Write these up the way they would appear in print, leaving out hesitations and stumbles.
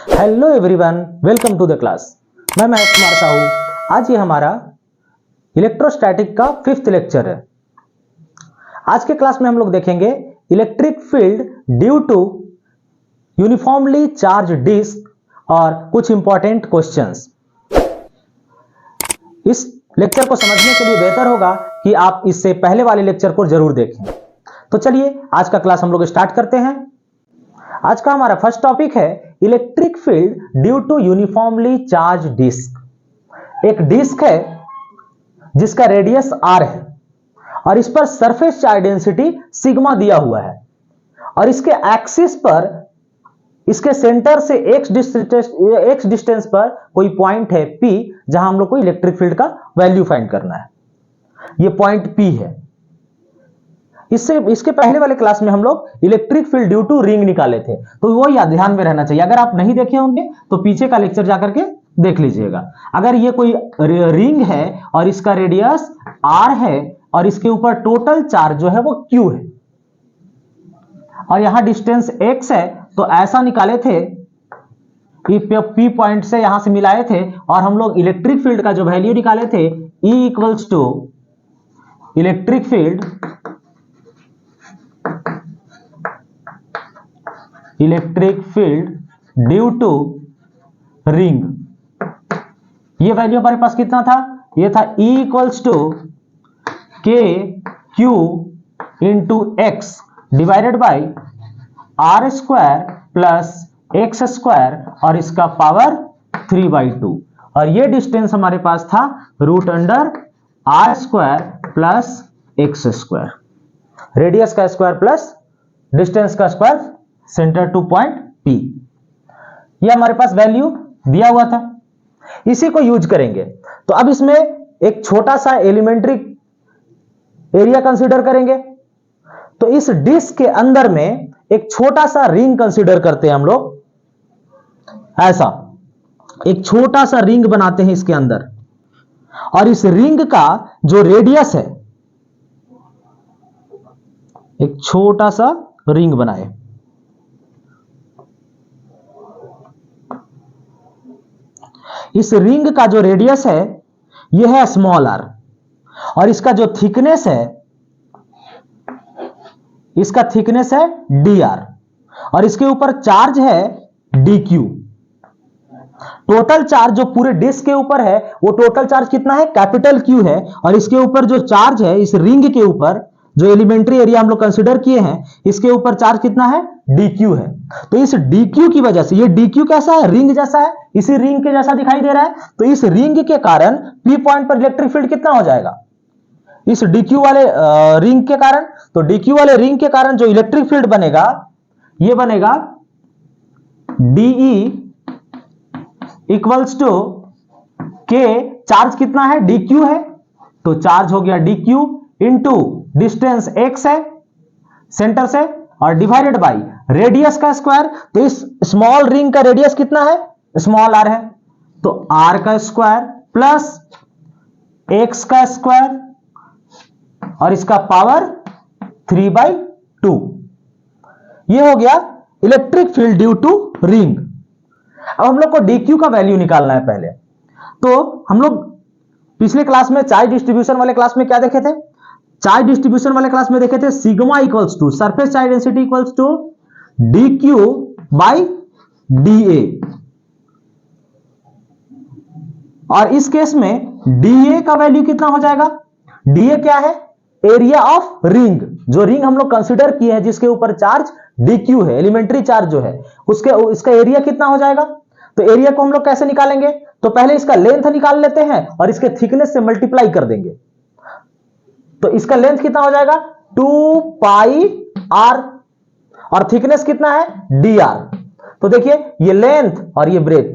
Hello everyone, welcome to the class. मैं महेश कुमार साहू। आज ये हमारा इलेक्ट्रोस्टैटिक का 5th लेक्चर है। आज के क्लास में हम लोग देखेंगे electric field due to uniformly charge disc और कुछ इंपॉर्टेंट क्वेश्चंस। इस लेक्चर को समझने के लिए बेहतर होगा कि आप इससे पहले वाले लेक्चर को जरूर देखें। तो चलिए आज का क्लास हम लोग स्टार्ट करते हैं। आज का हमारा फर्स्ट टॉपिक है electric field due to uniformly charge disc. एक डिस्क है जिसका रेडियस r है और इस पर सरफेस चार्ज डेंसिटी सिग्मा दिया हुआ है और इसके एक्सिस पर इसके सेंटर से x डिस्टेंस पर कोई पॉइंट है P, जहां हम लोग को इलेक्ट्रिक फील्ड का वैल्यू फाइंड करना है। यह पॉइंट P है। इसके पहले वाले क्लास में हम लोग electric field due to ring निकाले थे, तो वो याद ध्यान में रहना चाहिए। अगर आप नहीं देखे होंगे तो पीछे का लेक्चर जाकर के देख लीजिएगा। अगर ये कोई रिंग है और इसका रेडियस r है और इसके ऊपर टोटल चार्ज जो है वो q है और यहां डिस्टेंस x है, तो ऐसा निकाले थे P पॉइंट से यहां से मिलाए थे और हम लोग इलेक्ट्रिक फील्ड का जो वैल्यू निकाले थे E equals to electric field due to ring. ये वैल्यू हमारे पास कितना था? ये था E equals to K Q into X divided by R square plus X square और इसका पावर 3/2। और ये डिस्टेंस हमारे पास था root under R square plus X square. Radius का स्क्वायर प्लस डिस्टेंस का square, centre to point P। ये हमारे पास वैल्यू दिया हुआ था, इसी को यूज करेंगे। तो अब इसमें एक छोटा सा एलिमेंट्री एरिया कंसीडर करेंगे। तो इस डिस्क के अंदर में एक छोटा सा रिंग कंसीडर करते हैं हम लोग। ऐसा एक छोटा सा रिंग बनाते हैं इसके अंदर और इस रिंग का जो रेडियस है, एक छोटा सा रिंग बनाए। इस रिंग का जो रेडियस है यह है स्मॉल r और इसका जो थिकनेस है, इसका थिकनेस है dr और इसके ऊपर चार्ज है dq। टोटल चार्ज जो पूरे डिस्क के ऊपर है वो टोटल चार्ज कितना है? कैपिटल Q है। और इसके ऊपर जो चार्ज है, इस रिंग के ऊपर जो एलिमेंट्री एरिया हम लोग कंसीडर किए हैं, इसके ऊपर चार्ज कितना है? dq है। तो इस dq की वजह से, ये dq कैसा है? रिंग जैसा है, इसी रिंग के जैसा दिखाई दे रहा है। तो इस रिंग के कारण P पॉइंट पर इलेक्ट्रिक फील्ड कितना हो जाएगा? इस dq वाले रिंग के कारण, तो dq वाले रिंग के कारण जो इलेक्ट्रिक फील्ड बनेगा, ये बनेगा dE equals to k। Charge कितना है? dq है, तो चार्ज हो गया dq इंटू डिस्टेंस x है सेंटर से और डिवाइडेड बाई रेडियस का स्क्वायर। तो इस स्मॉल रिंग का रेडियस कितना है? स्मॉल r है, तो r का स्क्वायर प्लस x का स्क्वायर और इसका पावर 3/2। ये हो गया electric field due to ring. अब हम लोग को dq का वैल्यू निकालना है पहले। तो हम लोग पिछले क्लास में चार्ज डिस्ट्रीब्यूशन वाले क्लास में क्या देखे थे? चार्ज डिस्ट्रीब्यूशन वाले क्लास में देखे थे sigma equals to surface charge density equals to dq by dA। और इस केस में dA का वैल्यू कितना हो जाएगा? dA क्या है? Area of ring. जो रिंग हम लोग कंसीडर किए हैं जिसके ऊपर चार्ज dq है, एलिमेंट्री चार्ज जो है, इसका एरिया कितना हो जाएगा? तो एरिया को हम लोग कैसे निकालेंगे? तो पहले इसका लेंथ निकाल लेते हैं और इसके थिकनेस से मल्टीप्लाई कर देंगे। तो इसका लेंथ कितना हो जाएगा? 2πr और थिकनेस कितना है? dr। तो देखिए ये लेंथ और ये ब्रेथ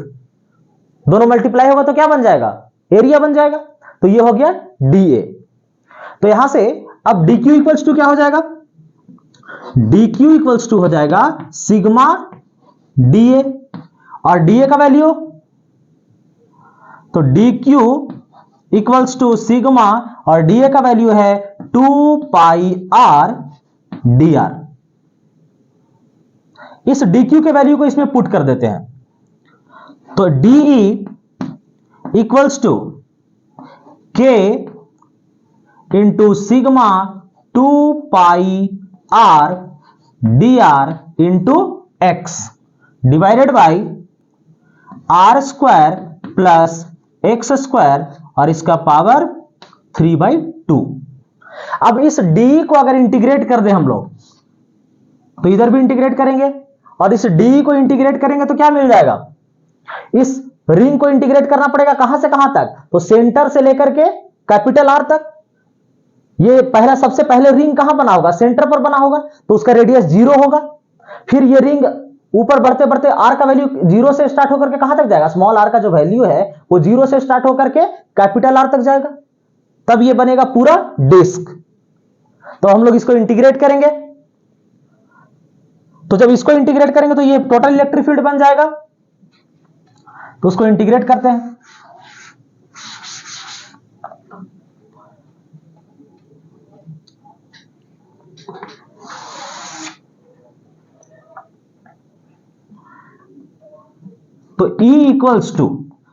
दोनों मल्टीप्लाई होगा तो क्या बन जाएगा? एरिया बन जाएगा। तो ये हो गया dA। तो यहां से अब dq इक्वल्स टू क्या हो जाएगा? dq इक्वल्स टू हो जाएगा सिग्मा dA और dA का वैल्यू, तो dq इक्वल्स टू सिग्मा और dA का वैल्यू है 2πr dr। इस dq के वैल्यू को इसमें पुट कर देते हैं तो DE equals to K into sigma 2 pi R dr into X divided by R square plus X square और इसका पावर 3/2। अब इस डी को अगर इंटीग्रेट कर दें हम लोग तो इधर भी इंटीग्रेट करेंगे और इस डी को इंटीग्रेट करेंगे तो क्या मिल जाएगा, इस रिंग को इंटीग्रेट करना पड़ेगा कहां से कहां तक, तो सेंटर से लेकर के कैपिटल आर तक। ये पहला सबसे पहले रिंग कहां बना होगा, सेंटर पर बना होगा, तो उसका रेडियस 0 होगा। फिर ये रिंग ऊपर बढ़ते बढ़ते आर का वैल्यू 0 से स्टार्ट होकर के कहां तक जाएगा, स्मॉल आर का जो वैल्यू है वो 0 से स्टार्ट होकर के कैपिटल आर तक जाएगा, तब ये बनेगा पूरा डिस्क। तो हम लोग इसको इंटीग्रेट करेंगे, तो जब इसको इंटीग्रेट करेंगे तो ये टोटल इलेक्ट्रिक फील्ड बन जाएगा। तो उसको इंटीग्रेट करते हैं। तो E इक्वल्स टू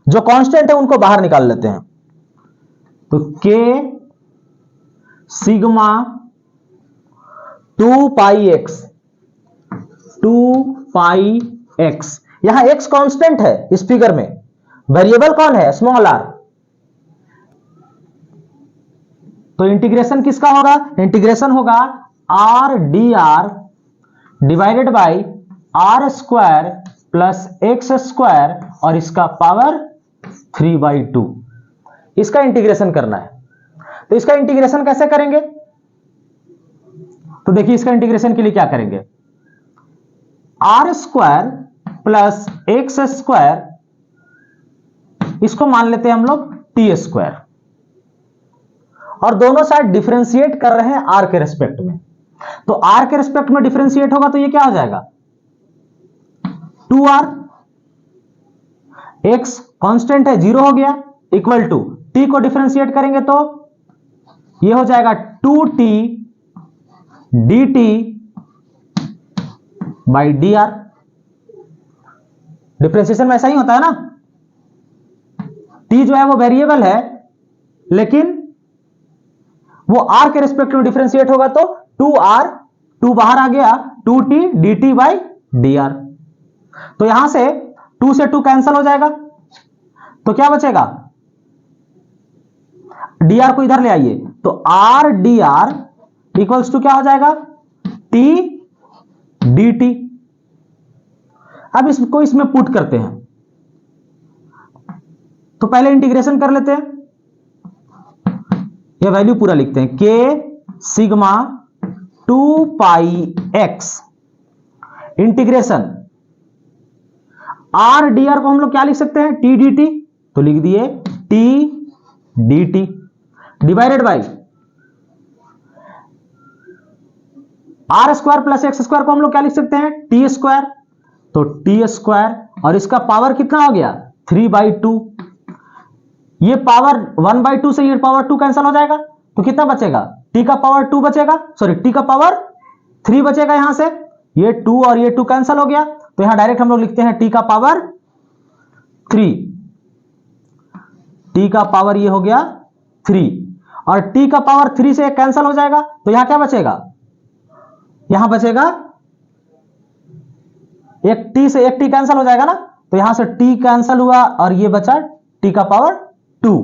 जो कांस्टेंट है उनको बाहर निकाल लेते हैं, तो K सिग्मा 2 पाई x, यहां x कांस्टेंट है इस फिगर में, वेरिएबल कौन है, स्मॉल r। तो इंटीग्रेशन किसका होगा, इंटीग्रेशन होगा r dr divided by r square plus X square और इसका पावर 3/2। इसका इंटीग्रेशन करना है। तो इसका इंटीग्रेशन कैसे करेंगे, तो देखिए इसका इंटीग्रेशन के लिए क्या करेंगे, R square plus X square, इसको मान लेते हैं हम लोग टी स्क्वायर, और दोनों साइड डिफरेंशिएट कर रहे हैं आर के रेस्पेक्ट में। तो आर के रेस्पेक्ट में डिफरेंशिएट होगा तो ये क्या हो जाएगा 2r, x कांस्टेंट है 0 हो गया, इक्वल टू t को डिफरेंशिएट करेंगे तो ये हो जाएगा 2t dt by dr। Differentiation में ऐसा ही होता है ना, t जो है वो वेरिएबल है लेकिन वो r के रेस्पेक्ट में डिफरेंशिएट होगा तो 2r, 2 बाहर आ गया, 2t dt बाई dr। तो यहां से 2 से 2 कैंसिल हो जाएगा, तो क्या बचेगा, dr को इधर ले आइए, तो r dr इक्वल्स टू क्या हो जाएगा t dt। अब इसको इसमें पुट करते हैं, तो पहले इंटीग्रेशन कर लेते हैं, यह वैल्यू पूरा लिखते हैं, k सिग्मा 2 पाई x integration R D R को हम लोग क्या लिख सकते हैं, टी डी टी, तो लिख दिए T D T divided by R square plus X square को हम लोग क्या लिख सकते हैं, टी स्क्वायर, तो टी स्क्वायर और इसका पावर कितना हो गया 3/2। ये पावर 1/2 से ये पावर 2 कैंसिल हो जाएगा, तो कितना बचेगा, टी का पावर 2 बचेगा, सॉरी टी का पावर 3 बचेगा। यहां से ये 2 और ये 2 कैंसिल हो गया, तो यहां डायरेक्ट हम लोग लिखते हैं टी का पावर 3, टी का पावर ये हो गया 3 और टी का पावर 3 से कैंसिल हो जाएगा, तो यहां क्या बचेगा, यहां बचेगा एक टी से एक टी कैंसिल हो जाएगा ना, तो यहां से टी कैंसिल हुआ और ये बचा टी का पावर 2।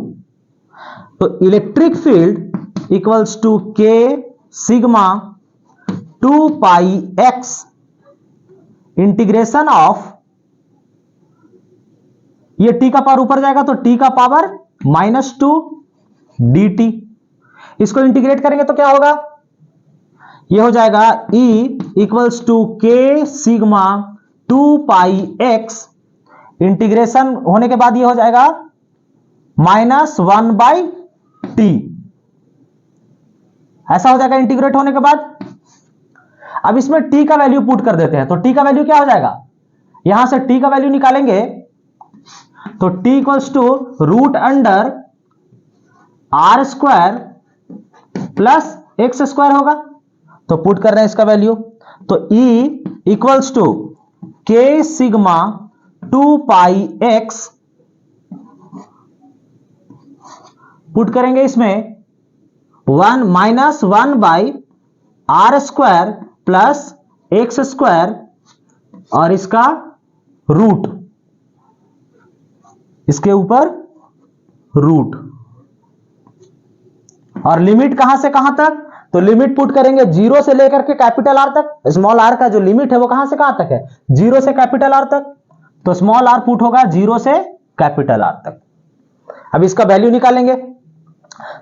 तो electric field equals to K sigma 2 pi x integration of, ये टी का पावर ऊपर जाएगा तो टी का पावर -2 dt। इसको इंटीग्रेट करेंगे तो क्या होगा, ये हो जाएगा E equals to K sigma 2 pi x integration होने के बाद ये हो जाएगा -1/t, ऐसा हो जाएगा इंटीग्रेट होने के बाद। अब इसमें t का वैल्यू पुट कर देते हैं, तो t का वैल्यू क्या हो जाएगा, यहां से t का वैल्यू निकालेंगे तो t equals to root under R square plus X square होगा, तो पुट कर रहे हैं इसका वैल्यू, तो E equals to K sigma 2 pi X put करेंगे इसमें 1 minus 1 by R square plus X square और इसका रूट, इसके ऊपर रूट, और लिमिट कहां से कहां तक, तो लिमिट पुट करेंगे 0 से लेकर के कैपिटल आर तक। स्मॉल आर का जो लिमिट है वो कहां से कहां तक है, 0 से कैपिटल आर तक, तो स्मॉल आर पुट होगा 0 से कैपिटल आर तक। अब इसका वैल्यू निकालेंगे,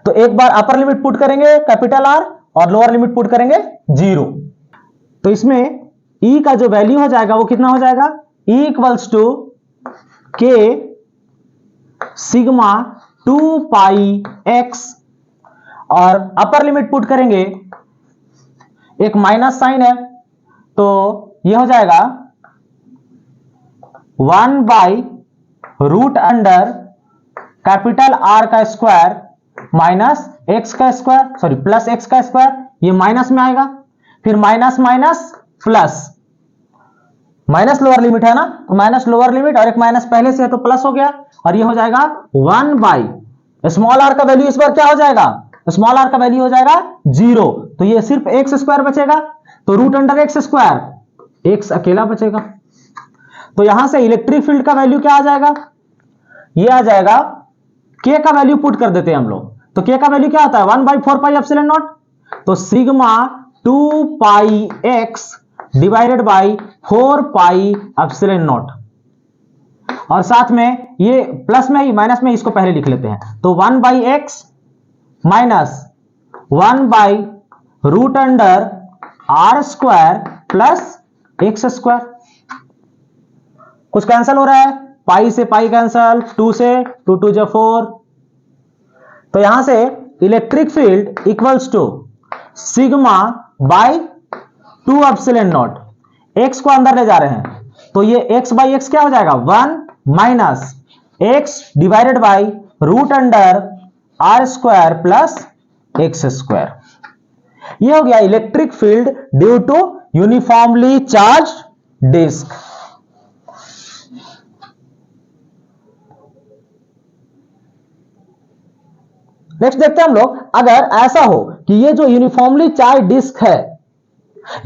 तो एक बार अपर लिमिट पुट करेंगे कैपिटल आर और लोअर लिमिट पुट करेंगे 0। तो इसमें E का जो वैल्यू हो जाएगा वो कितना हो जाएगा, E equals to K sigma 2 pi x, और अपर लिमिट पुट करेंगे, एक माइनस साइन है तो यह हो जाएगा 1 by root under capital R का स्क्वायर माइनस एक्स का स्क्वायर, सॉरी प्लस एक्स का स्क्वायर, ये माइनस में आएगा, फिर minus minus plus, minus lower limit है ना, तो माइनस लोअर लिमिट और एक माइनस पहले से है तो प्लस हो गया, और ये हो जाएगा 1 बाई स्मॉल आर का वैल्यू इस बार क्या हो जाएगा, स्मॉल आर का वैल्यू हो जाएगा 0, तो ये सिर्फ एक्स स्क्वायर बचेगा, तो root under X square, X अकेला बचेगा। तो यहां से इलेक्ट्रिक फील्ड का वैल्यू क्या आ जाएगा, ये आ जाएगा, के का वैल्यू पुट कर देते हैं हम लोग, तो के का वैल्यू क्या होता है 1 बाई 4 पाई एप्सिलॉन नॉट, तो sigma 2 pi x divided by 4 pi epsilon not, और साथ में ये प्लस में ही माइनस में इसको पहले लिख लेते हैं, तो 1 by X minus 1 by root under R square plus X square, कुछ कैंसिल हो रहा है, पाई से पाई कैंसिल, 2 से 2 2 जा 4, तो यहां से electric field equals to sigma by 2 epsilon naught, X को अंदर ले जा रहे हैं तो ये एक्स बाई एक्स क्या हो जाएगा 1 minus X divided by root under R square plus X square, ये हो गया electric field due to uniformly charged disc. Next देखते हैं हम लोग, अगर ऐसा हो कि ये जो यूनिफॉर्मली चार्ज डिस्क है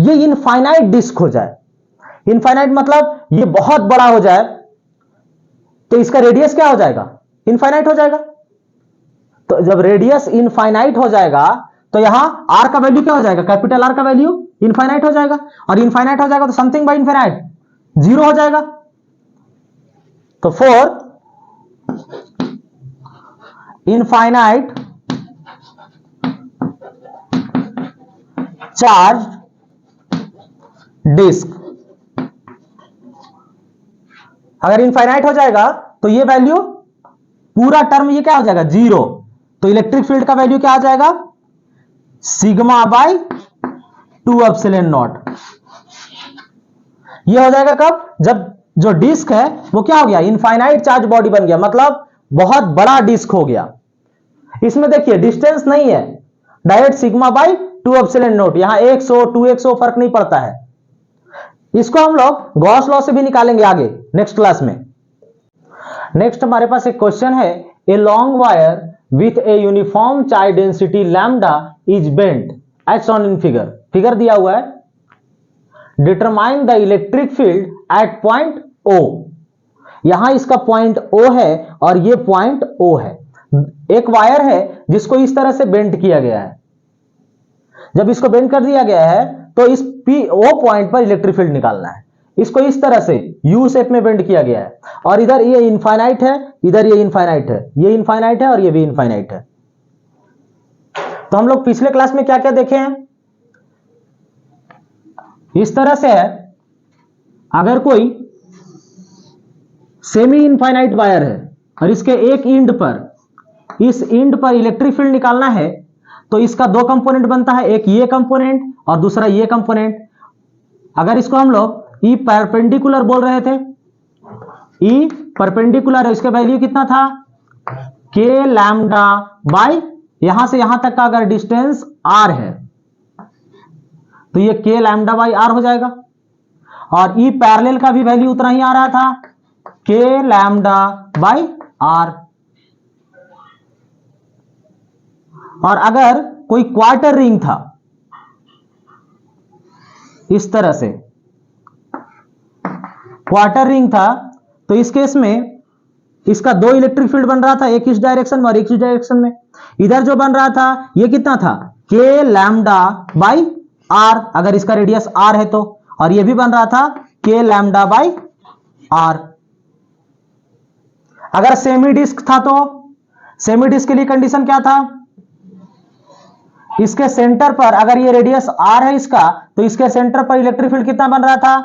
ये इनफाइनाइट डिस्क हो जाए, इनफाइनाइट मतलब ये बहुत बड़ा हो जाए, तो इसका रेडियस क्या हो जाएगा, इनफाइनाइट हो जाएगा। तो जब रेडियस इनफाइनाइट हो जाएगा तो यहां आर का वैल्यू क्या हो जाएगा, कैपिटल आर का वैल्यू इनफाइनाइट हो जाएगा, और इनफाइनाइट हो जाएगा तो समथिंग बाय इनफाइनाइट 0 हो जाएगा। तो फॉर इनफाइनाइट चार्ज डिस्क, अगर इनफाइनाइट हो जाएगा तो ये वैल्यू पूरा टर्म ये क्या हो जाएगा 0, तो इलेक्ट्रिक फील्ड का वैल्यू क्या आ जाएगा सिग्मा बाई 2 एप्सिलॉन नॉट, ये हो जाएगा कब, जब जो डिस्क है वो क्या हो गया इनफाइनाइट चार्ज बॉडी बन गया, मतलब बहुत बड़ा डिस्क हो गया। इसमें देखिए डिस्टेंस नहीं है, direct sigma by 2 epsilon not, यहां 100 2x फर्क नहीं पड़ता है, इसको हम लोग गॉस लॉ से भी निकालेंगे आगे नेक्स्ट क्लास में। नेक्स्ट हमारे पास एक क्वेश्चन है, a long wire with a uniform charge density lambda is bent as shown in figure, figure दिया हुआ है, determine the electric field at point O, यहां इसका पॉइंट O है और ये पॉइंट O है, एक वायर है जिसको इस तरह से बेंट किया गया है, जब इसको बेंड कर दिया गया है तो इस O पॉइंट पर इलेक्ट्रिक फील्ड निकालना है, इसको इस तरह से U शेप में बेंड किया गया है, और इधर ये इनफाइनाइट है, इधर ये इनफाइनाइट है, ये इनफाइनाइट है और ये भी इनफाइनाइट है। तो हम लोग पिछले क्लास में क्या क्या देखे हैं, इस तरह से है, अगर कोई सेमी इनफाइनाइट वायर है और इसके एक एंड पर, इस एंड पर इलेक्ट्रिक फील्ड निकालना है तो इसका दो कंपोनेंट बनता है, एक ये कंपोनेंट और दूसरा ये कंपोनेंट। अगर इसको हम लोग ई परपेंडिकुलर बोल रहे थे, ई परपेंडिकुलर है, इसका वैल्यू कितना था के लैम्डा बाई, यहां से यहां तक का अगर डिस्टेंस आर है तो ये के लैम्डा बाई आर हो जाएगा, और ई पैरेलल का भी वैल्यू उतना ही आ रहा था के लैम्डा बाई आर। और अगर कोई क्वार्टर रिंग था इस तरह से, क्वार्टर रिंग था, तो इस केस में इसका दो इलेक्ट्रिक फील्ड बन रहा था, एक इस डायरेक्शन में और एक इस डायरेक्शन में। इधर जो बन रहा था ये कितना था, के लैम्डा बाई आर, अगर इसका रेडियस आर है तो, और ये भी बन रहा था के लैम्डा बाई आर। अगर सेमी डिस्क था तो सेमी डिस्क के लिए कंडीशन क्या था, इसके सेंटर पर, अगर ये रेडियस आर है इसका, तो इसके सेंटर पर इलेक्ट्रिक फील्ड कितना बन रहा था,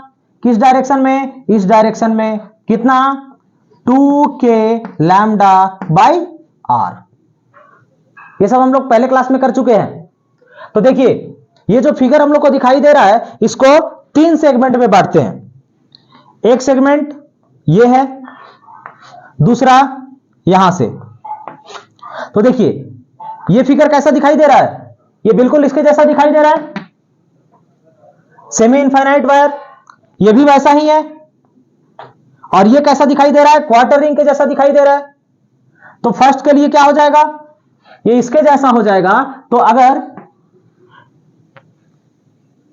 किस डायरेक्शन में, इस डायरेक्शन में, कितना, 2k लैम्डा बाई आर। ये सब हम लोग पहले क्लास में कर चुके हैं। तो देखिए ये जो फिगर हम लोग को दिखाई दे रहा है, इसको 3 सेगमेंट में बांटते हैं। एक सेगमेंट ये है, दूसरा यहां से। तो देखिए ये फिगर कैसा दिखाई दे रहा है, ये बिल्कुल इसके जैसा दिखाई दे रहा है, सेमी इनफाइनाइट वायर, ये भी वैसा ही है। और ये कैसा दिखाई दे रहा है, क्वार्टर रिंग के जैसा दिखाई दे रहा है। तो फर्स्ट के लिए क्या हो जाएगा, ये इसके जैसा हो जाएगा। तो अगर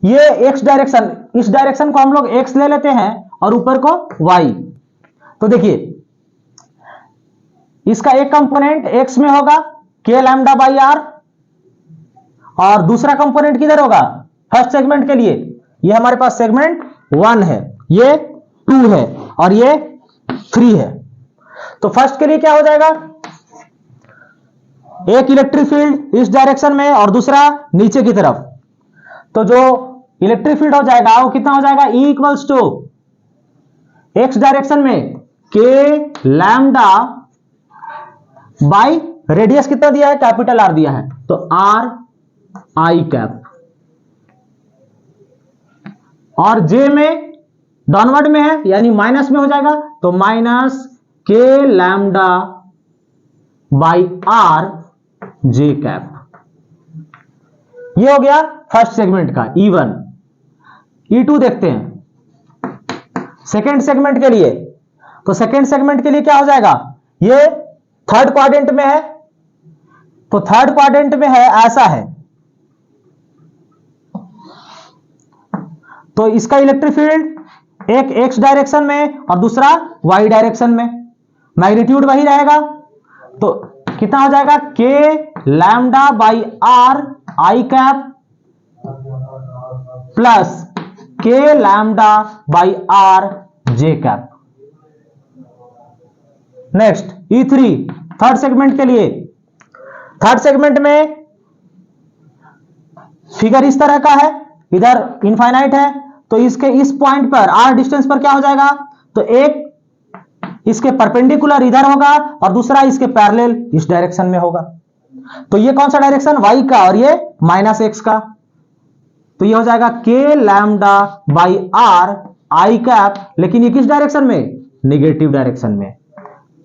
ये x डायरेक्शन, इस डायरेक्शन को हम लोग x ले लेते हैं और ऊपर को y, तो देखिए इसका एक कंपोनेंट x में होगा k लैम्डा बाई आर, और दूसरा कंपोनेंट किधर होगा, फर्स्ट सेगमेंट के लिए ये हमारे पास सेगमेंट 1 है, ये 2 है और ये 3 है। तो फर्स्ट के लिए क्या हो जाएगा, एक इलेक्ट्रिक फील्ड इस डायरेक्शन में और दूसरा नीचे की तरफ। तो जो इलेक्ट्रिक फील्ड हो जाएगा वो कितना हो जाएगा, E equals to X direction में के लैम्डा बाई रेडियस कितना दिया है, कैपिटल आर दिया है, तो आर आई कैप, और जे में डाउनवर्ड में है यानी माइनस में हो जाएगा, तो minus k lambda by r j cap. ये हो गया फर्स्ट सेगमेंट का E1। E2 देखते हैं सेकेंड सेगमेंट के लिए। तो सेकेंड सेगमेंट के लिए क्या हो जाएगा, ये थर्ड क्वाड्रेंट में है, तो थर्ड क्वाड्रेंट में है, ऐसा है। तो इसका इलेक्ट्रिक फील्ड एक एक्स डायरेक्शन में और दूसरा वाई डायरेक्शन में, मैग्नीट्यूड वही रहेगा। तो कितना हो जाएगा, k lambda by r i cap plus k lambda by r j cap. Next E3 third segment के लिए। थर्ड सेगमेंट में फिगर इस तरह का है, इधर इनफाइनाइट है, तो इसके इस पॉइंट पर r डिस्टेंस पर क्या हो जाएगा, तो एक इसके परपेंडिकुलर इधर होगा और दूसरा इसके पैरेलल इस डायरेक्शन में होगा। तो ये कौन सा डायरेक्शन, y का, और ये माइनस x का। तो ये हो जाएगा k lambda by r i cap, लेकिन ये किस डायरेक्शन में, निगेटिव डायरेक्शन में,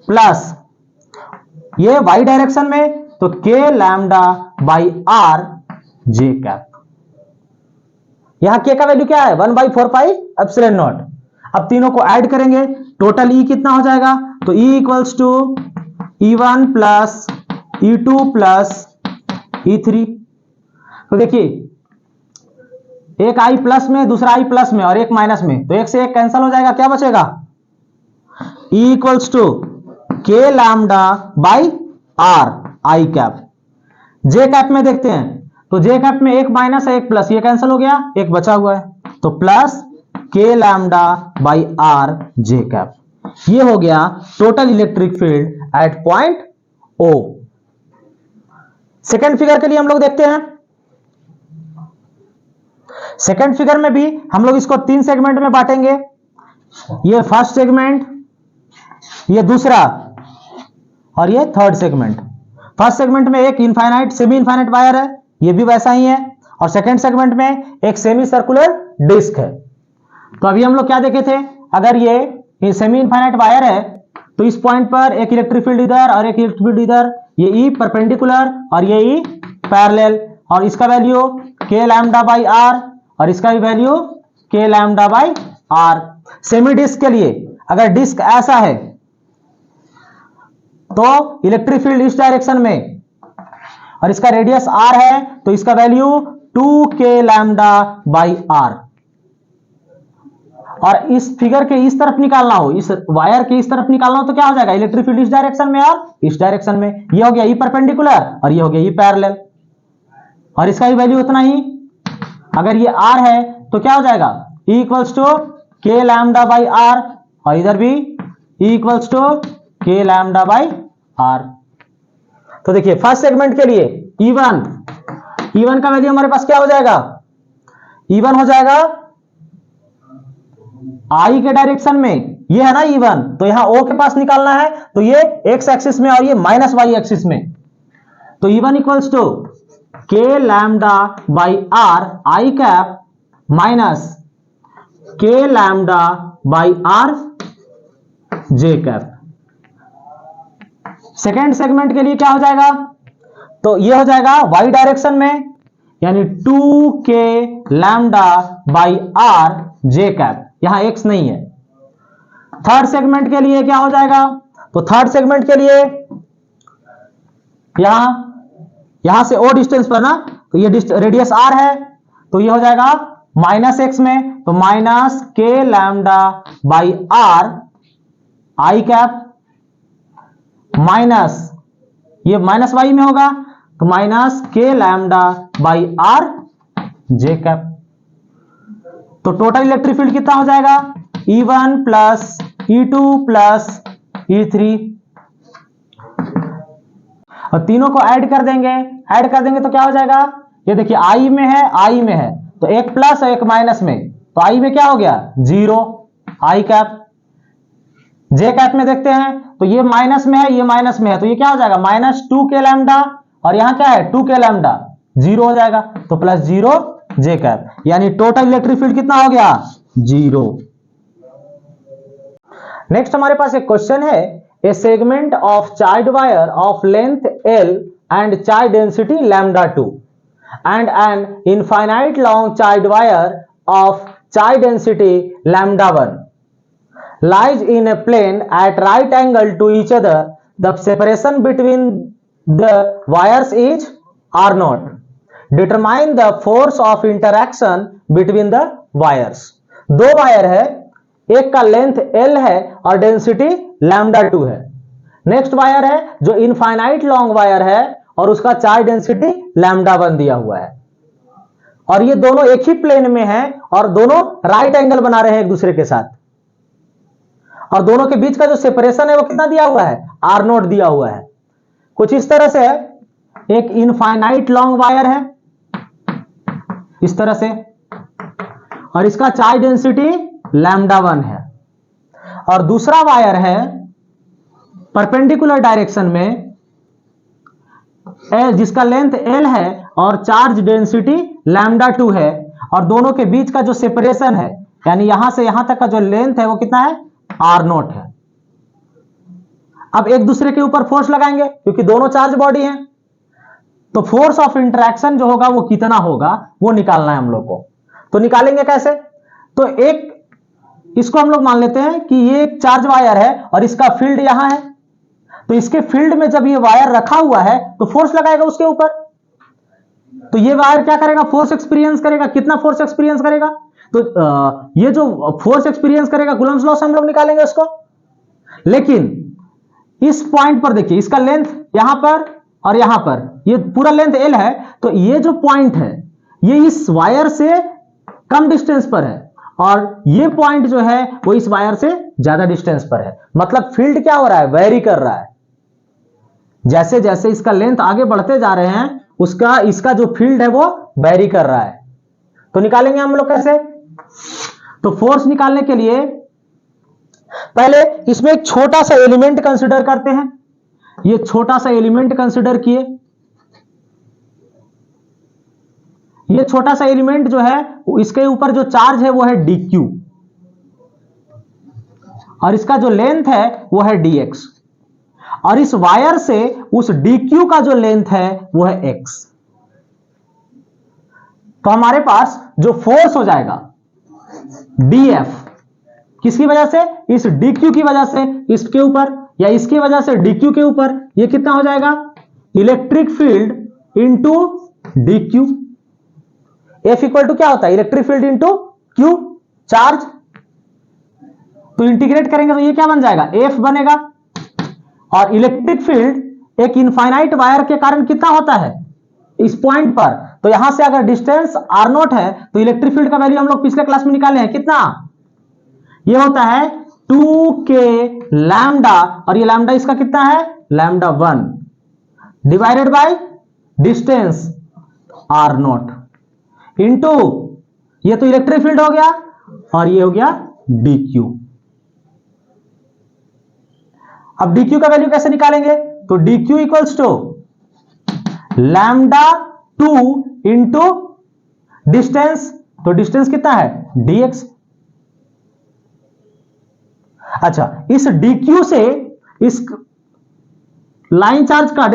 प्लस ये y डायरेक्शन में, तो के lambda by r j cap. यहां के का वैल्यू क्या है, 1/4 पाई एप्सिलॉन नॉट। अब तीनों को ऐड करेंगे, टोटल E कितना हो जाएगा, तो E equals to E1 plus E2 plus E3। तो देखिए एक I प्लस में, दूसरा I प्लस में और एक माइनस में, तो एक से एक कैंसिल हो जाएगा, क्या बचेगा, E equals to k lambda by r i cap. J cap में देखते हैं, तो जे कैप में एक माइनस है एक प्लस, ये कैंसिल हो गया, एक बचा हुआ है, तो plus k lambda by r j cap. ये हो गया total electric field at point O। Second figure के लिए हम लोग देखते हैं। सेकेंड फिगर में भी हम लोग इसको 3 सेगमेंट में बांटेंगे। ये फर्स्ट सेगमेंट, ये दूसरा और ये थर्ड सेगमेंट। फर्स्ट सेगमेंट में एक इनफाइनाइट सेमी इनफाइनाइट वायर है, ये भी वैसा ही है, और सेकेंड सेगमेंट में एक सेमी सर्कुलर डिस्क है। तो अभी हम लोग क्या देखे थे, अगर ये सेमी इनफाइनाइट वायर है तो इस पॉइंट पर एक इलेक्ट्रिक फील्ड इधर और एक इलेक्ट्रिक फील्ड इधर, ये E परपेंडिकुलर और ये E पैरेलल, और इसका value K lambda by are और इसका भी value K lambda by R. Semi disc के लिए अगर डिस्क ऐसा है तो इलेक्ट्रिक फील्ड इस डायरेक्शन में, और इसका रेडियस r है तो इसका value 2k lambda by are. और इस फिगर के इस तरफ निकालना हो, इस वायर के इस तरफ निकालना हो तो क्या हो जाएगा, इलेक्ट्रिक फील्ड इस डायरेक्शन में और इस डायरेक्शन में। ये हो गया ई परपेंडिकुलर और ये हो गया ई पैरेलल, और इसका भी वैल्यू उतना ही। अगर ये r है तो क्या हो जाएगा, E equals to k lambda by are, और इधर भी E equals to k lambda by are. तो देखिए फर्स्ट सेगमेंट के लिए E1 का वैल्यू हमारे पास क्या हो जाएगा, E1 हो जाएगा I के डायरेक्शन में, ये है ना E1, तो यहां O के पास निकालना है तो ये x एक्सिस में और ये माइनस y एक्सिस में। तो E1 equals to k lambda by r i cap minus k lambda by r j cap. Second segment के लिए क्या हो जाएगा, तो ये हो जाएगा y डायरेक्शन में, यानी 2k lambda by r j cap, यहां x नहीं है। थर्ड सेगमेंट के लिए क्या हो जाएगा, तो थर्ड सेगमेंट के लिए यहां से o डिस्टेंस पर ना, तो ये रेडियस r है तो ये हो जाएगा माइनस x में, तो minus k lambda by r i cap minus ये माइनस y में होगा तो minus k lambda by r j cap. तो टोटल इलेक्ट्रिक फील्ड कितना हो जाएगा, E1 plus E2 plus E3, और तीनों को ऐड कर देंगे तो क्या हो जाएगा, ये देखिए I में है तो एक प्लस और एक माइनस में, तो I में क्या हो गया 0 आई कैप। जे कैप में देखते हैं तो ये माइनस में है, ये माइनस में है, तो ये क्या हो जाएगा माइनस 2k लैम्डा, और यहां क्या है 2k लैम्डा, 0 हो जाएगा तो प्लस 0 जे कैप, यानी टोटल इलेक्ट्रिक फील्ड कितना हो गया 0। नेक्स्ट हमारे पास एक क्वेश्चन है, a segment of charge wire of length L and charge density λ2 and an infinite long charged wire of charge density λ1 lies in a plane at right angle to each other. The separation between the wires is r0. Determine the force of interaction between the wires. दो wire है, एक का length L है और density λ2 है। Next wire है जो infinite long wire है और उसका चार्ज डेंसिटी λ1 दिया हुआ है, और ये दोनों एक ही प्लेन में हैं और दोनों राइट एंगल बना रहे हैं एक दूसरे के साथ, और दोनों के बीच का जो सेपरेशन है वो कितना दिया हुआ है r0 दिया हुआ है। कुछ इस तरह से है, एक इनफाइनाइट लॉन्ग वायर है इस तरह से, और इसका चार्ज डेंसिटी λ1 है, और दूसरा वायर है परपेंडिकुलर डायरेक्शन में जिसका लेंथ L है और चार्ज डेंसिटी λ2 है, और दोनों के बीच का जो सेपरेशन है यानी यहां से यहां तक का जो लेंथ है वो कितना है r0 है। अब एक दूसरे के ऊपर फोर्स लगाएंगे क्योंकि दोनों चार्ज बॉडी हैं, तो फोर्स ऑफ इंटरेक्शन जो होगा वो कितना होगा वो निकालना है हम लोग को। तो निकालेंगे कैसे, तो एक इसको हम लोग मान लेते हैं कि ये एक चार्ज वायर है और इसका फील्ड यहां है, तो इसके फील्ड में जब ये वायर रखा हुआ है तो फोर्स लगाएगा उसके ऊपर, तो ये वायर क्या करेगा फोर्स एक्सपीरियंस करेगा। कितना फोर्स एक्सपीरियंस करेगा, तो ये जो फोर्स एक्सपीरियंस करेगा कूलम्ब्स लॉ से हम लोग निकालेंगे इसको। लेकिन इस पॉइंट पर देखिए इसका लेंथ यहां पर और यहां पर ये पूरा लेंथ L है, तो ये जो पॉइंट है ये इस वायर से कम डिस्टेंस पर है और ये पॉइंट जो है वो इस वायर से ज्यादा डिस्टेंस पर है। मतलब फील्ड क्या हो रहा है, वेरी कर रहा है। जैसे जैसे इसका लेंथ आगे बढ़ते जा रहे हैं उसका इसका जो फील्ड है वो वेरी कर रहा है। तो निकालेंगे हम लोग कैसे, तो फोर्स निकालने के लिए पहले इसमें एक छोटा सा एलिमेंट कंसीडर करते हैं। ये छोटा सा एलिमेंट कंसीडर किए, ये छोटा सा एलिमेंट जो है इसके ऊपर जो चार्ज है वो है dq और इसका जो लेंथ है वो है dx, और इस वायर से उस dq का जो लेंथ है वो है x। तो हमारे पास जो फोर्स हो जाएगा dF किसकी वजह से? इस dq की वजह से इसके ऊपर, या इसकी वजह से dq के ऊपर। ये कितना हो जाएगा? Electric field into dq। F equal to क्या होता है? Electric field into q, charge. तो इंटीग्रेट करेंगे तो ये क्या बन जाएगा? F बनेगा। और इलेक्ट्रिक फील्ड एक इनफाइनाइट वायर के कारण कितना होता है? इस पॉइंट पर। तो यहां से अगर डिस्टेंस r0 है तो इलेक्ट्रिक फील्ड का वैल्यू हम लोग पिछले क्लास में निकाले हैं, कितना? ये होता है 2k लैम्डा, और ये लैम्डा इसका कितना है? Lambda 1 divided by distance r0 into, ये तो इलेक्ट्रिक फील्ड हो गया, और ये हो गया dq। अब dq का वैल्यू कैसे निकालेंगे? तो dq equals to lambda 2 into distance, तो डिस्टेंस कितना है? dx। अच्छा, इस dq से इस लाइन चार्ज का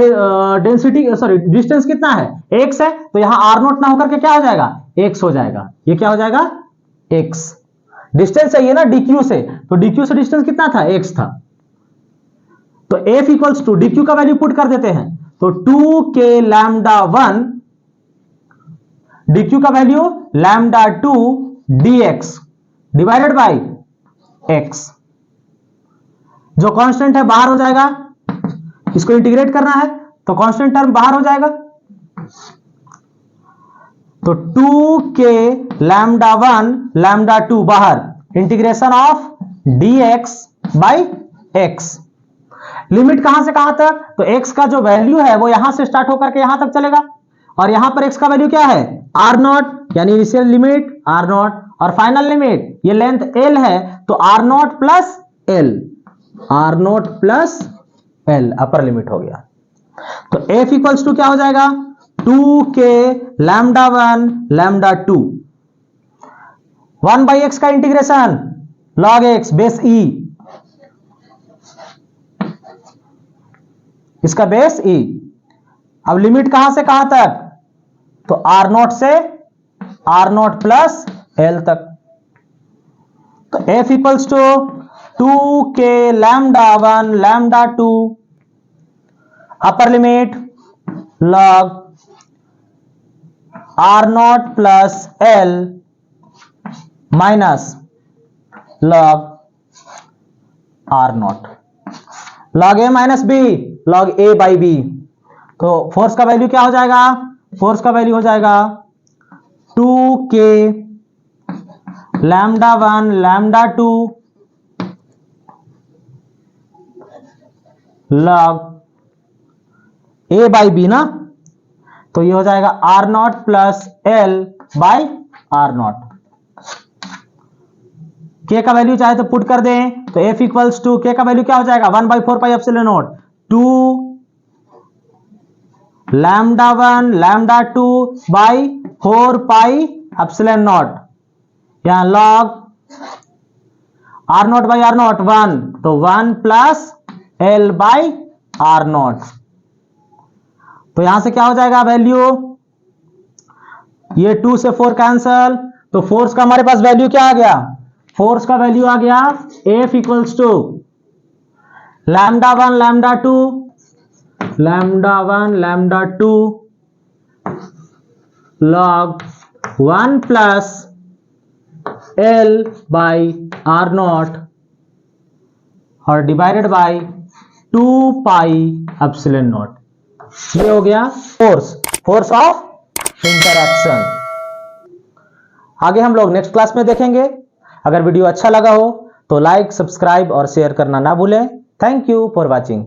डेंसिटी, सॉरी डिस्टेंस कितना है? x है, तो यहां r0 ना होकर के क्या हो जाएगा? x हो जाएगा। ये क्या हो जाएगा? x। डिस्टेंस चाहिए ना dq से, तो dq से डिस्टेंस कितना था? x था। तो F इक्वल्स टू dq का वैल्यू पुट कर देते हैं, तो 2k लैम्डा 1 dq का value lambda 2 dx divided by x। जो कांस्टेंट है बाहर हो जाएगा, इसको इंटीग्रेट करना है तो कांस्टेंट टर्म बाहर हो जाएगा। तो 2k लैम्डा 1 लैम्डा 2 बाहर, integration of dx by x। Limit कहां से कहां तक? तो x का जो वैल्यू है वो यहां से स्टार्ट होकर के यहां तक चलेगा, और यहां पर x का वैल्यू क्या है? r0, यानी इनिशियल लिमिट r0 और फाइनल लिमिट, ये लेंथ l है तो r0 plus l, r0 plus l upper limit हो गया। तो f इक्वल्स टू क्या हो जाएगा? 2k lambda 1 lambda 2 1 by x का integration log x base e, इसका बेस e। अब लिमिट कहां से कहां तक? तो r0 से r0 प्लस l तक। तो f equals to 2k lambda 1 lambda 2 upper limit log r0 plus l minus log r0, log a minus b log a by b। तो फोर्स का वैल्यू क्या हो जाएगा? फोर्स का वैल्यू हो जाएगा 2k lambda 1 lambda 2 log a by b ना, तो ये हो जाएगा r0 plus l by r0। k का वैल्यू चाहे तो पुट कर दें, तो f इक्वल्स टू k का वैल्यू क्या हो जाएगा? 1 by 4 pi epsilon not 2 lambda 1 lambda 2 by 4 pi epsilon not, यहां log r0 बाई r0 1, तो 1 प्लस l बाई r0। तो यहां से क्या हो जाएगा वैल्यू? ये 2 से 4 कैंसल, तो फोर्स का हमारे पास वैल्यू क्या आ गया? फोर्स का वैल्यू आ गया F equals to lambda 1 lambda 2 lambda 1 lambda 2 log 1 plus l by r0 और divided by 2 pi epsilon naught. ये हो गया फोर्स ऑफ इंटरैक्शन। आगे हम लोग नेक्स्ट क्लास में देखेंगे। अगर वीडियो अच्छा लगा हो तो लाइक, सब्सक्राइब और शेयर करना ना भूलें। Thank you for watching.